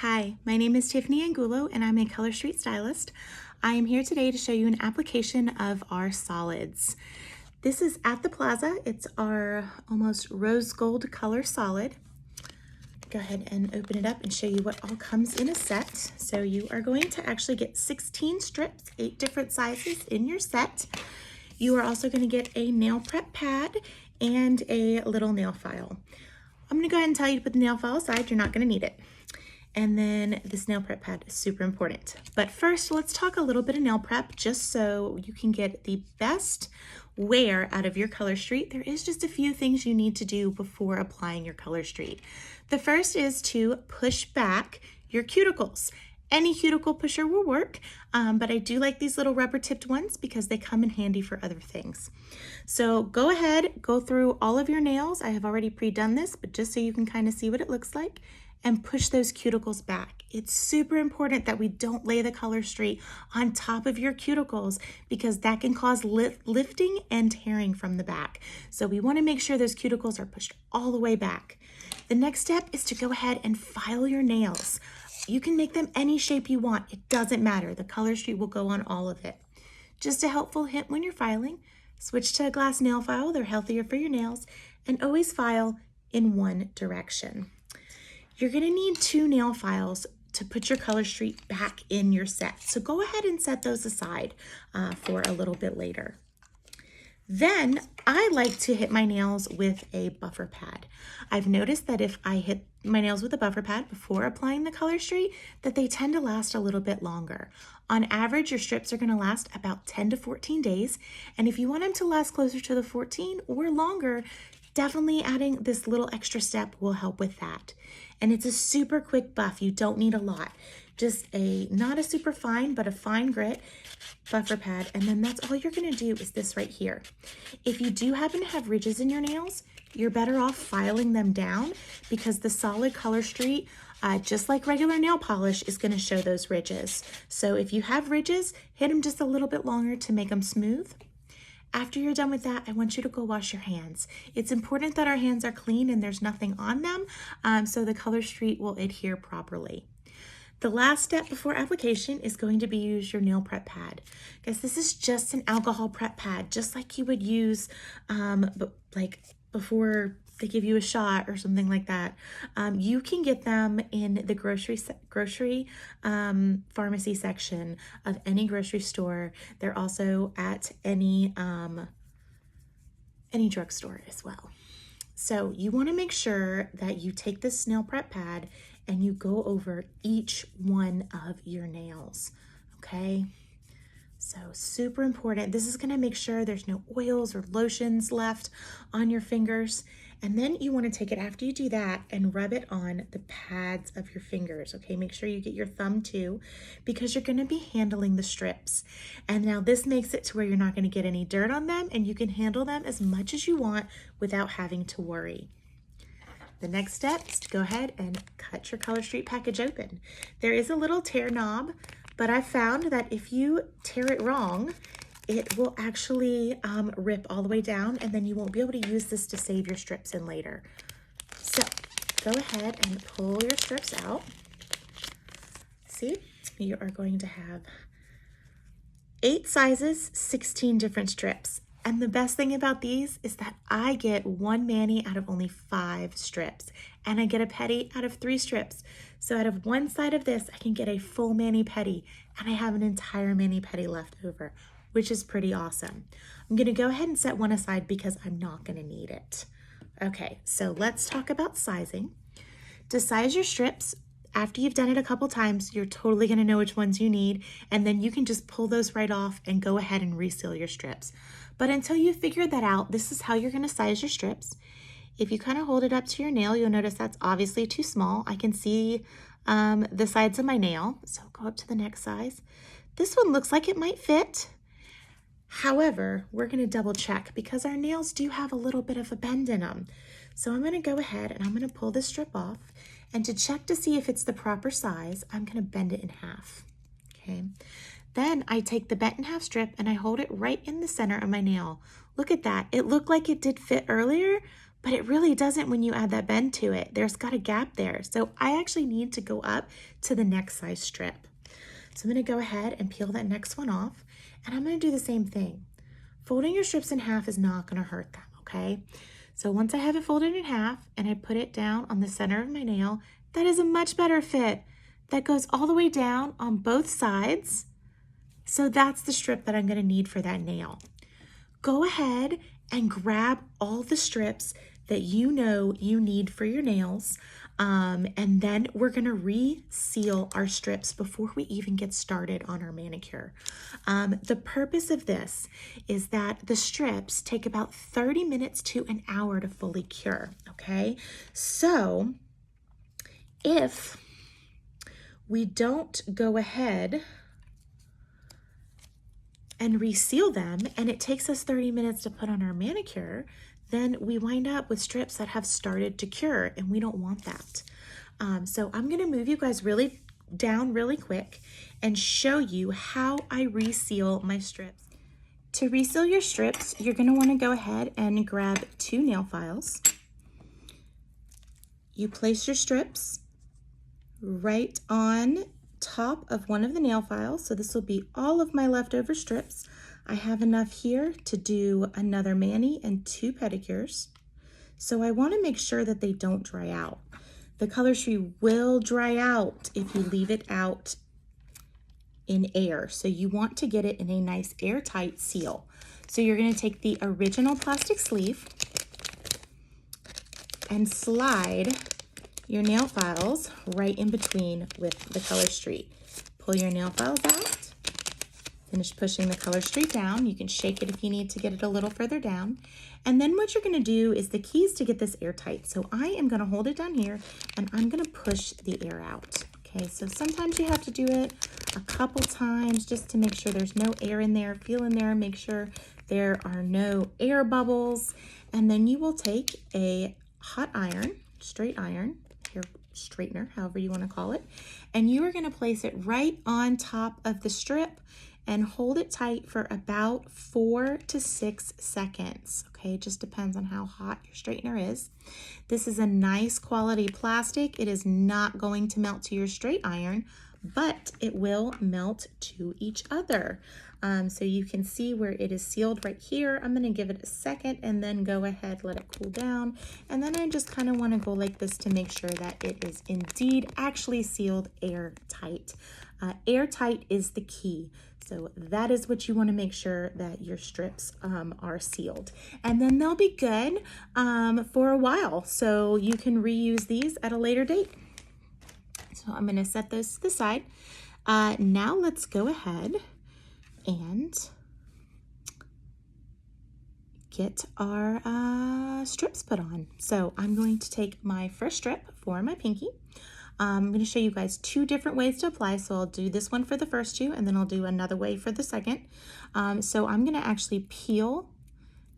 Hi, my name is Tiffany Angulo and I'm a Color Street stylist. I am here today to show you an application of our solids. This is at the Plaza. It's our almost rose gold color solid. Go ahead and open it up and show you what all comes in a set. So you are going to actually get 16 strips, 8 different sizes in your set. You are also going to get a nail prep pad and a little nail file. I'm going to go ahead and tell you to put the nail file aside. You're not going to need it. And then this nail prep pad is super important. But first, let's talk a little bit of nail prep just so you can get the best wear out of your Color Street. There is just a few things you need to do before applying your Color Street. The first is to push back your cuticles. Any cuticle pusher will work, but I do like these little rubber tipped ones because they come in handy for other things. So go ahead, go through all of your nails. I have already pre-done this, but just so you can kind of see what it looks like, and push those cuticles back. It's super important that we don't lay the Color Street on top of your cuticles because that can cause lifting and tearing from the back. So we want to make sure those cuticles are pushed all the way back. The next step is to go ahead and file your nails. You can make them any shape you want. It doesn't matter. The Color Street will go on all of it. Just a helpful hint when you're filing, switch to a glass nail file. They're healthier for your nails, and always file in one direction. You're going to need 2 nail files to put your Color Street back in your set. So go ahead and set those aside for a little bit later. Then I like to hit my nails with a buffer pad. I've noticed that if I hit my nails with a buffer pad before applying the Color Street, that they tend to last a little bit longer. On average, your strips are going to last about 10 to 14 days. And if you want them to last closer to the 14 or longer, definitely adding this little extra step will help with that. And it's a super quick buff. You don't need a lot. Just not a super fine, but a fine grit buffer pad. And then that's all you're going to do is this right here. If you do happen to have ridges in your nails, you're better off filing them down because the solid Color Street, just like regular nail polish, is going to show those ridges. So if you have ridges, hit them just a little bit longer to make them smooth. After you're done with that, I want you to go wash your hands. It's important that our hands are clean and there's nothing on them, so the Color Street will adhere properly. The last step before application is going to be use your nail prep pad. Guys, this is just an alcohol prep pad, just like you would use like before they give you a shot or something like that. You can get them in the grocery pharmacy section of any grocery store. They're also at any drugstore as well. So you want to make sure that you take this nail prep pad and you go over each one of your nails, okay? So super important. This is going to make sure there's no oils or lotions left on your fingers. And then you want to take it after you do that and rub it on the pads of your fingers, okay? Make sure you get your thumb too, because you're going to be handling the strips. And now this makes it to where you're not going to get any dirt on them and you can handle them as much as you want without having to worry. The next step is to go ahead and cut your Color Street package open. There is a little tear knob, but I found that if you tear it wrong, it will actually rip all the way down and then you won't be able to use this to save your strips in later. So go ahead and pull your strips out. See, you are going to have 8 sizes, 16 different strips. And the best thing about these is that I get 1 mani out of only 5 strips, and I get a pedi out of 3 strips. So out of one side of this, I can get a full mani pedi, and I have an entire mani pedi left over, which is pretty awesome. I'm gonna go ahead and set one aside because I'm not gonna need it. Okay, so let's talk about sizing. To size your strips, after you've done it a couple times, you're totally gonna know which ones you need, and then you can just pull those right off and go ahead and reseal your strips. But until you figure that out, this is how you're gonna size your strips. If you kind of hold it up to your nail, you'll notice that's obviously too small. I can see the sides of my nail, so go up to the next size. This one looks like it might fit. However, we're gonna double check because our nails do have a little bit of a bend in them. So I'm gonna go ahead and I'm gonna pull this strip off, and to check to see if it's the proper size, I'm gonna bend it in half, okay? Then I take the bent in half strip and I hold it right in the center of my nail. Look at that, it looked like it did fit earlier, but it really doesn't when you add that bend to it. There's got a gap there. So I actually need to go up to the next size strip. So I'm gonna go ahead and peel that next one off, and I'm gonna do the same thing. Folding your strips in half is not gonna hurt them, okay? So once I have it folded in half and I put it down on the center of my nail, that is a much better fit. That goes all the way down on both sides. So that's the strip that I'm gonna need for that nail. Go ahead and grab all the strips that you know you need for your nails. And then we're gonna reseal our strips before we even get started on our manicure. The purpose of this is that the strips take about 30 minutes to an hour to fully cure, okay? So if we don't go ahead and reseal them, and it takes us 30 minutes to put on our manicure, then we wind up with strips that have started to cure, and we don't want that. So I'm gonna move you guys really quick and show you how I reseal my strips. To reseal your strips, you're gonna wanna go ahead and grab 2 nail files. You place your strips right on top of one of the nail files. So this will be all of my leftover strips. I have enough here to do another mani and 2 pedicures. So I want to make sure that they don't dry out. The Color Street will dry out if you leave it out in air. So you want to get it in a nice airtight seal. So you're going to take the original plastic sleeve and slide your nail files right in between with the Color Street. Pull your nail files out, finish pushing the Color Street down. You can shake it if you need to get it a little further down. And then what you're gonna do is the key is to get this airtight. So I am gonna hold it down here and I'm gonna push the air out. Okay, so sometimes you have to do it a couple times just to make sure there's no air in there. Feel in there, make sure there are no air bubbles. And then you will take a hot iron, straight iron, hair straightener, however you want to call it, and you are going to place it right on top of the strip and hold it tight for about 4 to 6 seconds. Okay, it just depends on how hot your straightener is. This is a nice quality plastic. It is not going to melt to your straight iron, but it will melt to each other. So you can see where it is sealed right here. I'm gonna give it a second and then go ahead, let it cool down. And then I just kind of wanna go like this to make sure that it is indeed actually sealed airtight. Airtight is the key. So that is what you wanna make sure that your strips are sealed. And then they'll be good for a while. So you can reuse these at a later date. So I'm gonna set those to the side. Now let's go ahead and get our strips put on. So I'm going to take my first strip for my pinky. I'm going to show you guys 2 different ways to apply. So I'll do this one for the first 2 and then I'll do another way for the second. So I'm going to actually peel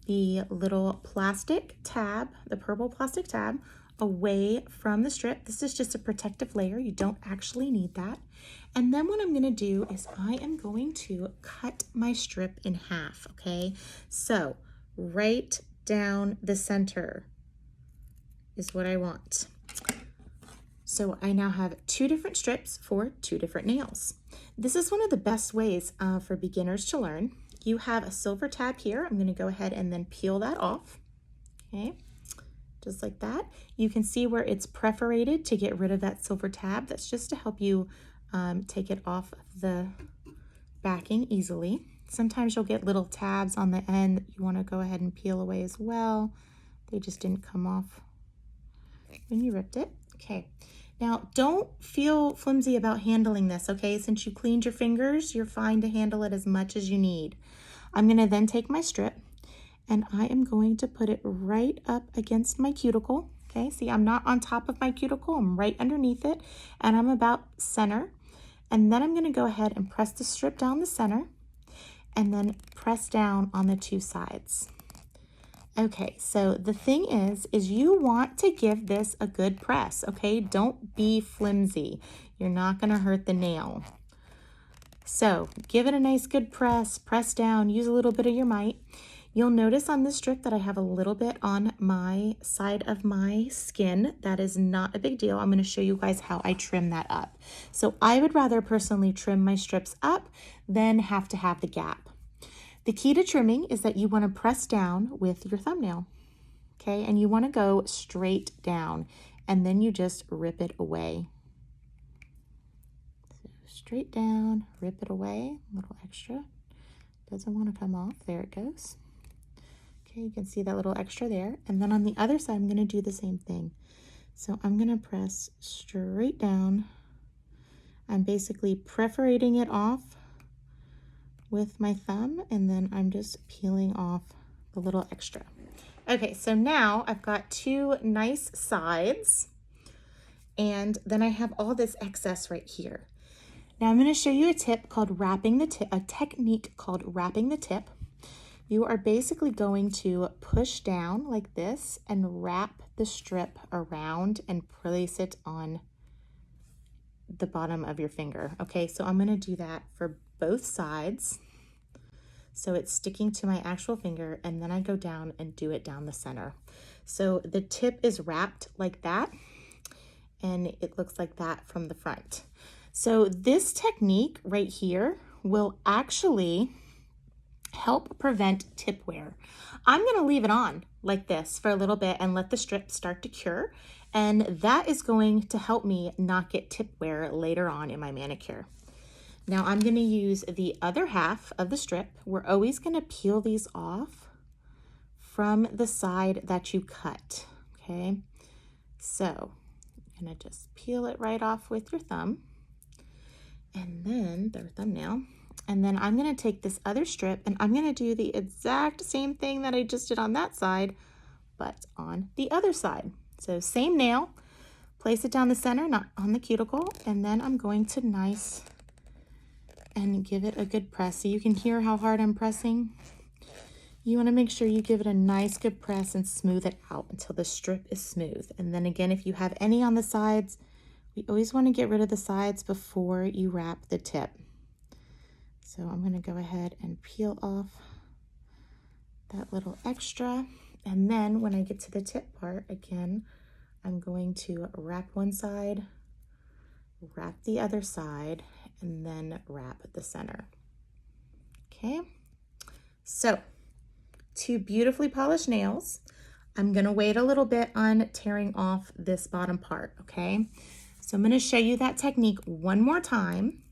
the little plastic tab, the purple plastic tab, away from the strip. This is just a protective layer. You don't actually need that. And then what I'm going to do is I am going to cut my strip in half, okay? So right down the center is what I want. So I now have 2 different strips for 2 different nails. This is one of the best ways for beginners to learn. You have a silver tab here. I'm going to go ahead and then peel that off, okay? Just like that. You can see where it's perforated to get rid of that silver tab. That's just to help you take it off of the backing easily. Sometimes you'll get little tabs on the end that you want to go ahead and peel away as well. They just didn't come off when you ripped it. Okay, now don't feel flimsy about handling this, okay? Since you cleaned your fingers, you're fine to handle it as much as you need. I'm going to then take my strip and I am going to put it right up against my cuticle. Okay, see, I'm not on top of my cuticle, I'm right underneath it, and I'm about center. And then I'm going to go ahead and press the strip down the center and then press down on the 2 sides. Okay, so the thing is you want to give this a good press, okay? Don't be flimsy. You're not going to hurt the nail. So give it a nice good press, press down, use a little bit of your might. You'll notice on this strip that I have a little bit on my side of my skin. That is not a big deal. I'm going to show you guys how I trim that up. So I would rather personally trim my strips up than have to have the gap. The key to trimming is that you want to press down with your thumbnail, okay? And you want to go straight down, and then you just rip it away. So straight down, rip it away, a little extra. Doesn't want to come off. There it goes. Okay, you can see that little extra there. And then on the other side, I'm going to do the same thing. So I'm going to press straight down. I'm basically perforating it off with my thumb, and then I'm just peeling off the little extra. Okay, so now I've got two nice sides, and then I have all this excess right here. Now I'm going to show you a tip called wrapping the tip, a technique called wrapping the tip. You are basically going to push down like this and wrap the strip around and place it on the bottom of your finger. Okay, so I'm going to do that for both sides. So it's sticking to my actual finger, and then I go down and do it down the center. So the tip is wrapped like that, and it looks like that from the front. So this technique right here will actually help prevent tip wear. I'm going to leave it on like this for a little bit and let the strip start to cure, and that is going to help me not get tip wear later on in my manicure. Now I'm going to use the other half of the strip. We're always going to peel these off from the side that you cut, okay? So I'm going to just peel it right off with your thumb, and then their thumbnail. And then I'm going to take this other strip and I'm going to do the exact same thing that I just did on that side, but on the other side. So same nail, place it down the center, not on the cuticle, and then I'm going to nice and give it a good press. So you can hear how hard I'm pressing. You want to make sure you give it a nice good press and smooth it out until the strip is smooth. And then again, if you have any on the sides, we always want to get rid of the sides before you wrap the tip. So I'm going to go ahead and peel off that little extra. And then when I get to the tip part, again, I'm going to wrap one side, wrap the other side, and then wrap the center. Okay, so two beautifully polished nails. I'm going to wait a little bit on tearing off this bottom part, okay? So I'm going to show you that technique one more time.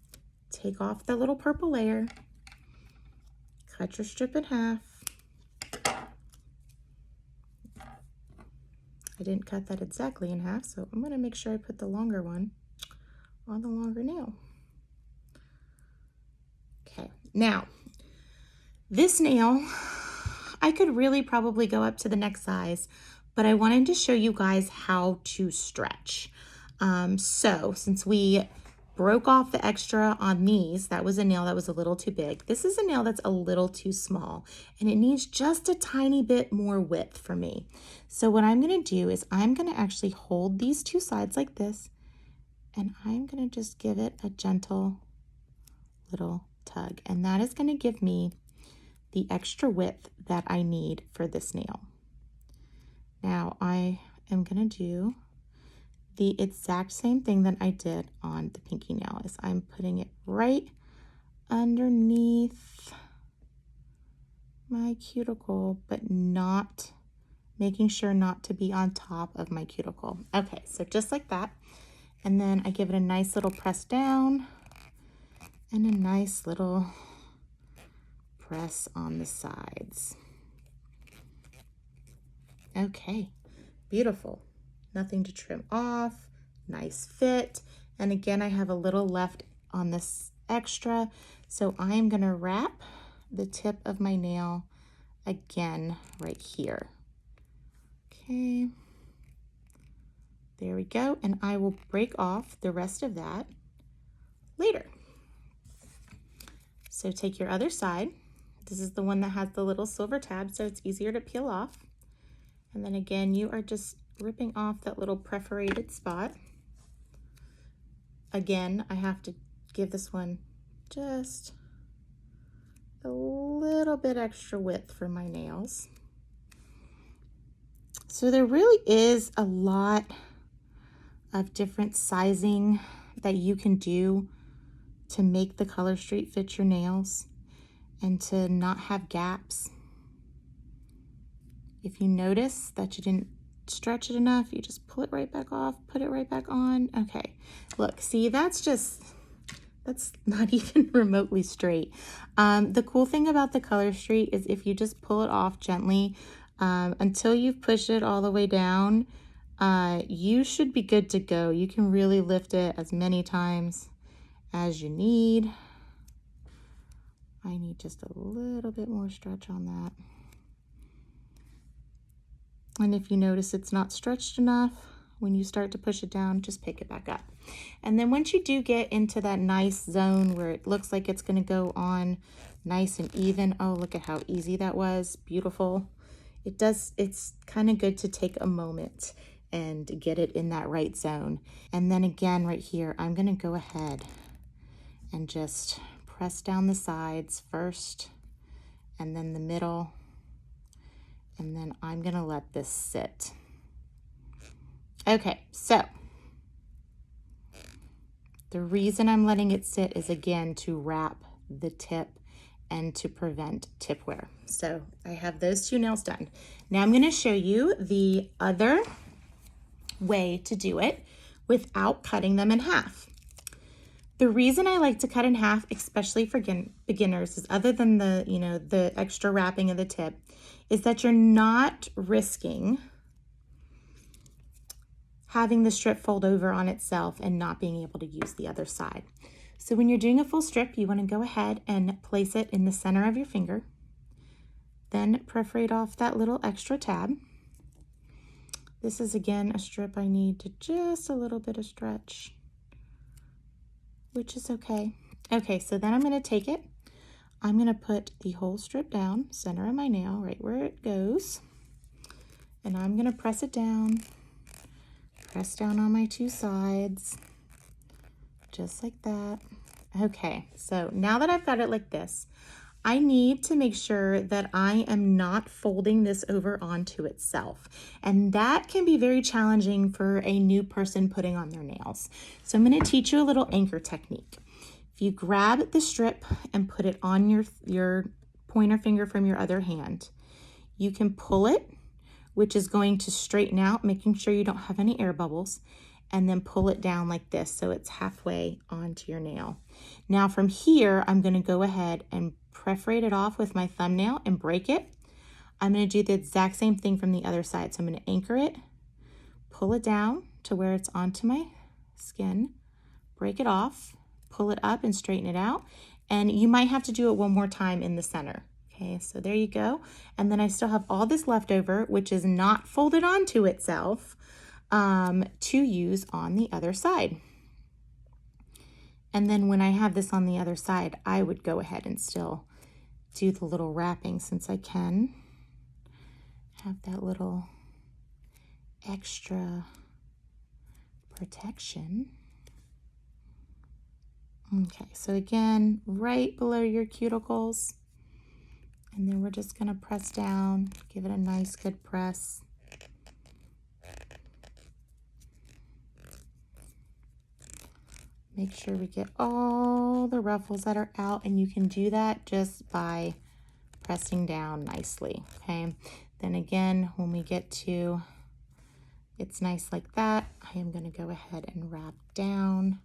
Take off the little purple layer, cut your strip in half. I didn't cut that exactly in half, so I'm going to make sure I put the longer one on the longer nail. Okay, now this nail, I could really probably go up to the next size, but I wanted to show you guys how to stretch. So since we broke off the extra on these, that was a nail that was a little too big. This is a nail that's a little too small, and it needs just a tiny bit more width for me. So what I'm going to do is I'm going to actually hold these two sides like this, and I'm going to just give it a gentle little tug, and that is going to give me the extra width that I need for this nail. Now I am going to do the exact same thing that I did on the pinky nail. Is I'm putting it right underneath my cuticle, but not making sure not to be on top of my cuticle. Okay, so just like that. And then I give it a nice little press down and a nice little press on the sides. Okay, beautiful. Nothing to trim off, nice fit. And again, I have a little left on this extra, so I am gonna wrap the tip of my nail again right here. Okay, there we go. And I will break off the rest of that later. So take your other side. This is the one that has the little silver tab, so it's easier to peel off. And then again, you are just ripping off that little perforated spot. Again, I have to give this one just a little bit extra width for my nails. So there really is a lot of different sizing that you can do to make the Color Street fit your nails and to not have gaps. If you notice that you didn't stretch it enough, you just pull it right back off, put it right back on. Okay, look, see, that's not even remotely straight. The cool thing about the Color Street is if you just pull it off gently until you've pushed it all the way down, you should be good to go. You can really lift it as many times as you need. I need just a little bit more stretch on that. And if you notice it's not stretched enough, when you start to push it down, just pick it back up. And then once you do get into that nice zone where it looks like it's going to go on nice and even, oh, look at how easy that was. Beautiful. It's kind of good to take a moment and get it in that right zone. And then again, right here, I'm going to go ahead and just press down the sides first and then the middle. And then I'm going to let this sit. Okay, so the reason I'm letting it sit is, again, to wrap the tip and to prevent tip wear. So I have those two nails done. Now I'm going to show you the other way to do it without cutting them in half. The reason I like to cut in half, especially for beginners, is other than the extra wrapping of the tip, is that you're not risking having the strip fold over on itself and not being able to use the other side. So when you're doing a full strip, you want to go ahead and place it in the center of your finger. Then perforate off that little extra tab. This is, again, a strip I need to just a little bit of stretch, which is okay. Okay, so then I'm going to take it. I'm going to put the whole strip down, center of my nail, right where it goes. And I'm going to press it down, press down on my two sides, just like that. Okay, so now that I've got it like this, I need to make sure that I am not folding this over onto itself. And that can be very challenging for a new person putting on their nails. So I'm going to teach you a little anchor technique. If you grab the strip and put it on your pointer finger from your other hand, you can pull it, which is going to straighten out, making sure you don't have any air bubbles, and then pull it down like this so it's halfway onto your nail. Now from here, I'm going to go ahead and perforate it off with my thumbnail and break it. I'm going to do the exact same thing from the other side. So I'm going to anchor it, pull it down to where it's onto my skin, break it off, pull it up and straighten it out. And you might have to do it one more time in the center. Okay, so there you go. And then I still have all this left over, which is not folded onto itself, to use on the other side. And then when I have this on the other side, I would go ahead and still do the little wrapping, since I can have that little extra protection. Okay, so again, right below your cuticles. And then we're just going to press down, give it a nice good press. Make sure we get all the ruffles that are out, and you can do that just by pressing down nicely, okay? Then again, when we get to it's nice like that, I am going to go ahead and wrap down,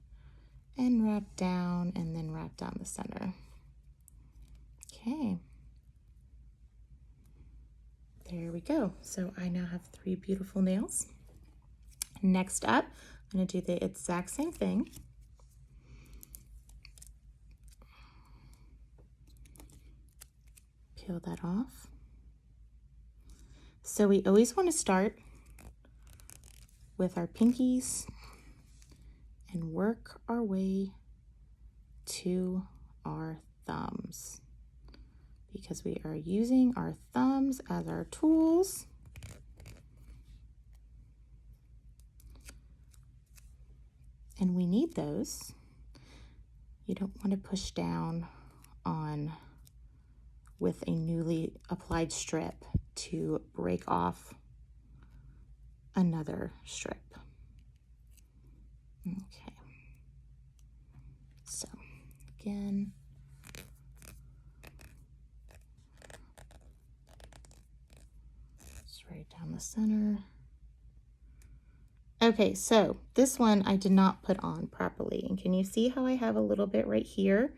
and then wrap down the center. Okay. There we go. So I now have 3 beautiful nails. Next up, I'm going to do the exact same thing. Peel that off. So we always want to start with our pinkies and work our way to our thumbs, because we are using our thumbs as our tools. And we need those. You don't want to push down on with a newly applied strip to break off another strip. Okay, so again, just right down the center. Okay, so this one I did not put on properly. And can you see how I have a little bit right here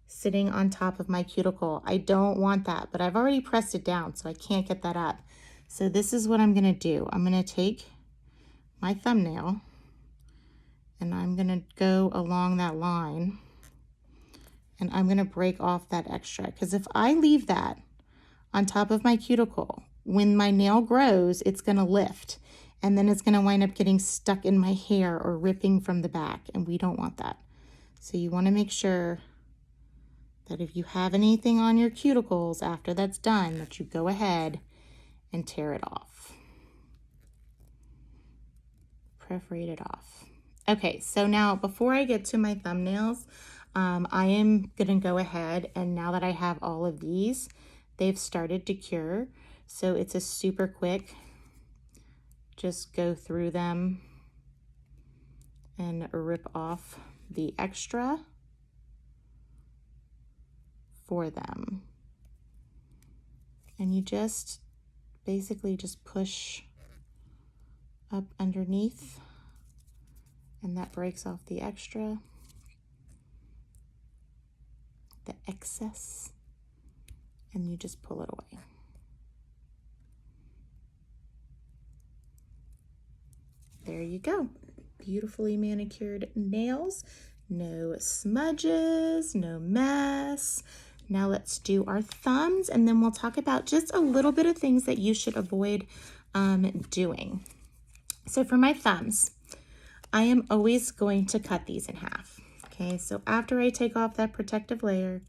sitting on top of my cuticle? I don't want that, but I've already pressed it down, so I can't get that up. So this is what I'm gonna do. I'm gonna take my thumbnail and I'm gonna go along that line and I'm gonna break off that extra, because if I leave that on top of my cuticle, when my nail grows, it's gonna lift and then it's gonna wind up getting stuck in my hair or ripping from the back, and we don't want that. So you wanna make sure that if you have anything on your cuticles after that's done, that you go ahead and tear it off. Perforate it off. Okay, so now before I get to my thumbnails, I am gonna go ahead, and now that I have all of these, they've started to cure. So it's a super quick, just go through them and rip off the extra for them. And you just basically just push up underneath and that breaks off the extra, the excess, and you just pull it away. There you go. Beautifully manicured nails, no smudges, no mess. Now let's do our thumbs, and then we'll talk about just a little bit of things that you should avoid doing. So for my thumbs, I am always going to cut these in half. Okay, so after I take off that protective layer,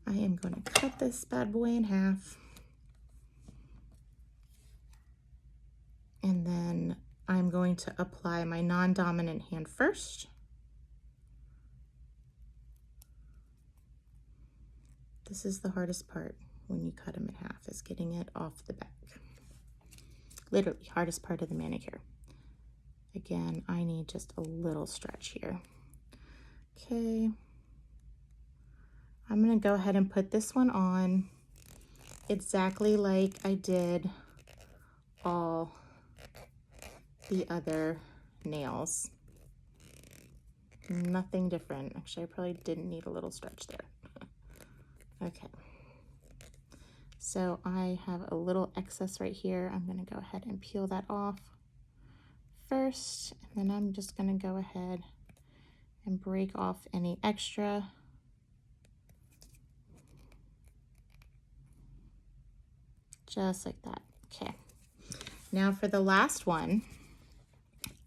I am going to cut this bad boy in half. And then I'm going to apply my non-dominant hand first. This is the hardest part when you cut them in half, is getting it off the back. Literally, hardest part of the manicure. Again, I need just a little stretch here. Okay. I'm gonna go ahead and put this one on exactly like I did all the other nails. Nothing different. Actually, I probably didn't need a little stretch there. Okay. So I have a little excess right here. I'm gonna go ahead and peel that off first, and then I'm just gonna go ahead and break off any extra. Just like that. Okay. Now for the last one,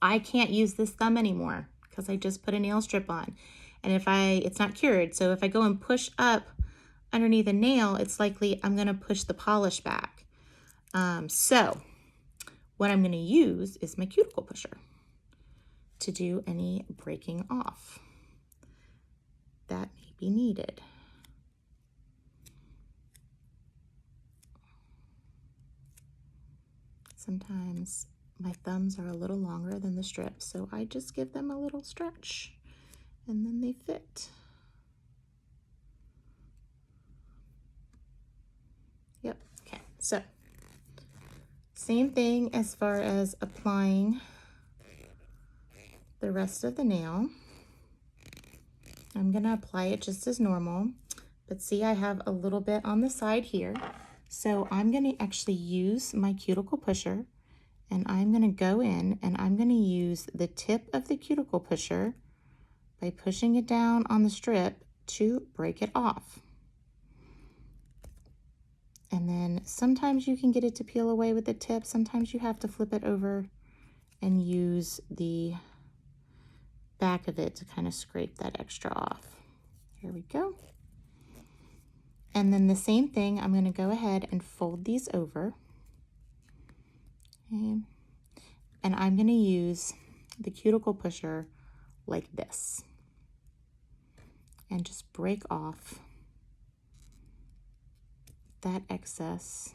I can't use this thumb anymore because I just put a nail strip on. And it's not cured, so if I go and push up underneath a nail, it's likely I'm gonna push the polish back. So what I'm gonna use is my cuticle pusher to do any breaking off that may be needed. Sometimes my thumbs are a little longer than the strip, so I just give them a little stretch and then they fit. Yep, okay, so same thing as far as applying the rest of the nail. I'm gonna apply it just as normal, but see, I have a little bit on the side here. So I'm gonna actually use my cuticle pusher, and I'm gonna go in and I'm gonna use the tip of the cuticle pusher by pushing it down on the strip to break it off. And then sometimes you can get it to peel away with the tip. Sometimes you have to flip it over and use the back of it to kind of scrape that extra off. Here we go. And then the same thing, I'm going to go ahead and fold these over. Okay. And I'm going to use the cuticle pusher like this and just break off that excess.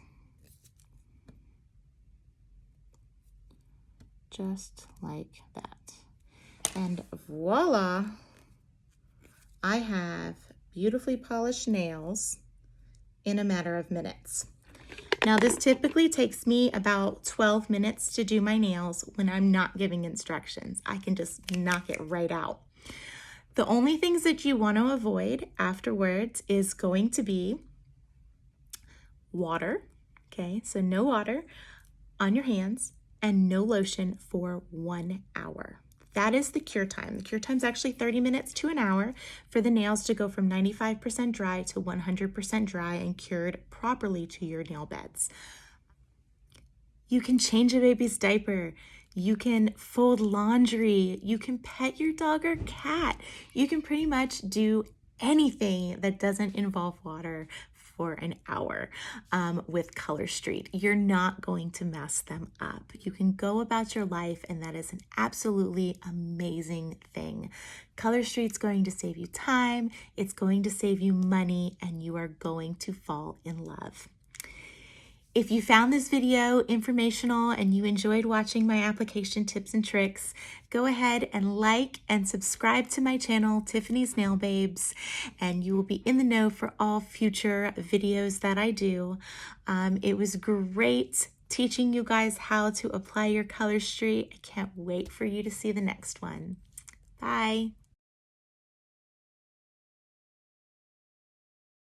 Just like that. And voila, I have beautifully polished nails in a matter of minutes. Now this typically takes me about 12 minutes to do my nails when I'm not giving instructions. I can just knock it right out. The only things that you want to avoid afterwards is going to be water, okay? So no water on your hands and no lotion for 1 hour. That is the cure time. The cure time is actually 30 minutes to an hour for the nails to go from 95% dry to 100% dry and cured properly to your nail beds. You can change a baby's diaper. You can fold laundry. You can pet your dog or cat. You can pretty much do anything that doesn't involve water for an hour with Color Street. You're not going to mess them up. You can go about your life, and that is an absolutely amazing thing. Color Street's going to save you time, it's going to save you money, and you are going to fall in love. If you found this video informational and you enjoyed watching my application tips and tricks, go ahead and like and subscribe to my channel, Tiffany's Nail Babes, and you will be in the know for all future videos that I do. It was great teaching you guys how to apply your Color Street. I can't wait for you to see the next one. Bye.